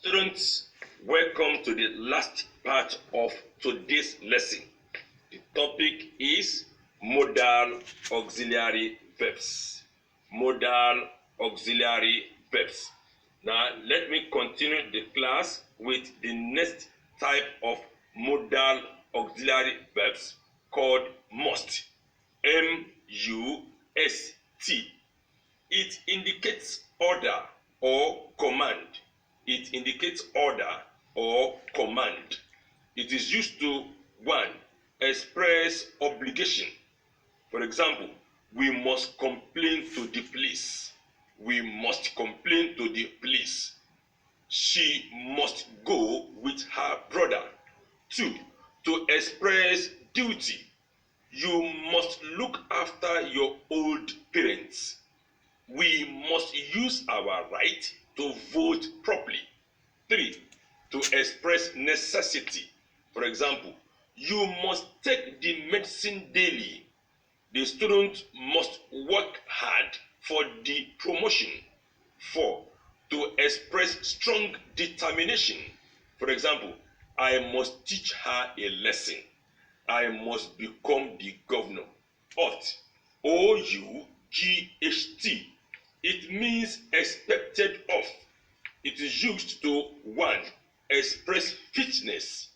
Students, welcome to the last part of today's lesson. The topic is modal auxiliary verbs. Modal auxiliary verbs. Now, let me continue the class with the next type of modal auxiliary verbs called must. M-U-S-T. It indicates order or command. It indicates order or command. It is used to 1. Express obligation. For example, we must complain to the police. We must complain to the police. She must go with her brother. 2. To express duty. You must look after your old parents. We must use our right to vote properly. 3. To express necessity. For example, you must take the medicine daily. The student must work hard for the promotion. 4. To express strong determination. For example, I must teach her a lesson. I must become the governor. Ought. O-U-G-H-T. It means expected of. It is used to 1. Express fitness.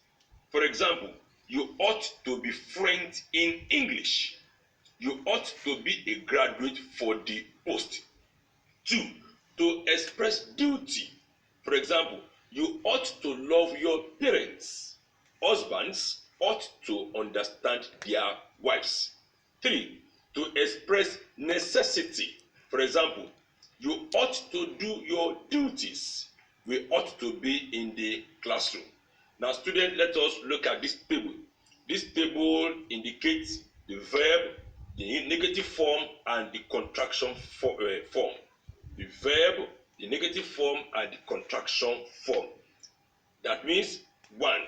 For example, you ought to be fluent in English. You ought to be a graduate for the post. 2. To express duty. For example, you ought to love your parents. Husbands ought to understand their wives. 3. To express necessity. For example, you ought to do your duties. We ought to be in the classroom. Now, students, let us look at this table. This table indicates the verb, the negative form, and the contraction form. The verb, the negative form, and the contraction form. That means 1.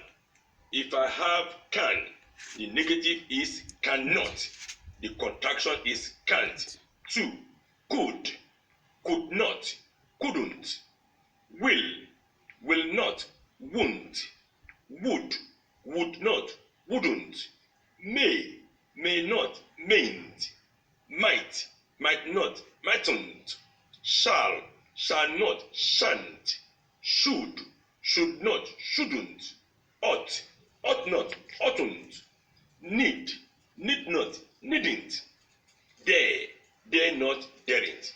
If I have can, the negative is cannot. The contraction is can't. 2. Could not, couldn't. Will not, won't. Would not, wouldn't. May not, mayn't. Might not, mightn't. Shall not, shan't. Should not, shouldn't. Ought not, oughtn't. Need not, needn't. Dare not, daren't.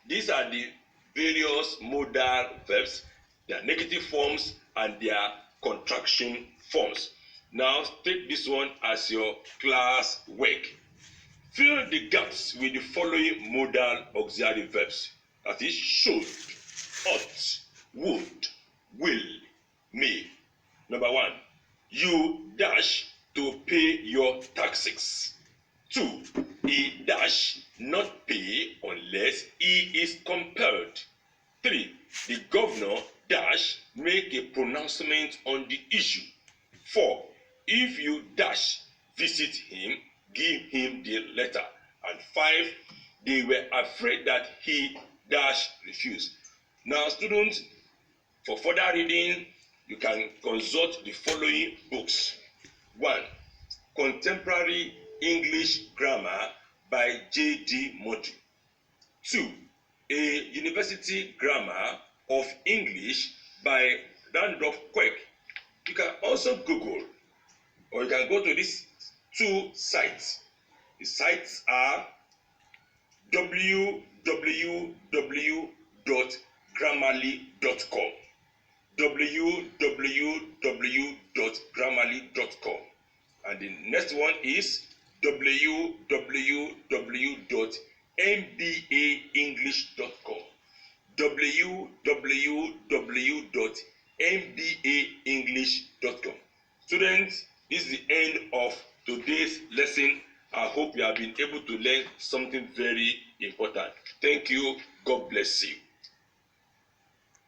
These are the various modal verbs, their negative forms and their contraction forms. Now take this one as your class work. Fill the gaps with the following modal auxiliary verbs. That is should, ought, would, will, may. Number 1. You dash to pay your taxes. 2. He dash not pay unless he is compelled. 3. The governor dash make a pronouncement on the issue. 4. If you dash visit him, give him the letter. And 5. They were afraid that he dash refused. Now, students, for further reading, you can consult the following books. 1. Contemporary English Grammar by J.D. Modal. 2. A University Grammar of English by Randolph Quirk. You can also Google, or you can go to these 2 sites. The sites are www.grammarly.com www.grammarly.com, and the next one is www.mbaenglish.com www.mbaenglish.com. Students, this is the end of today's lesson. I hope you have been able to learn something very important. Thank you. God bless you.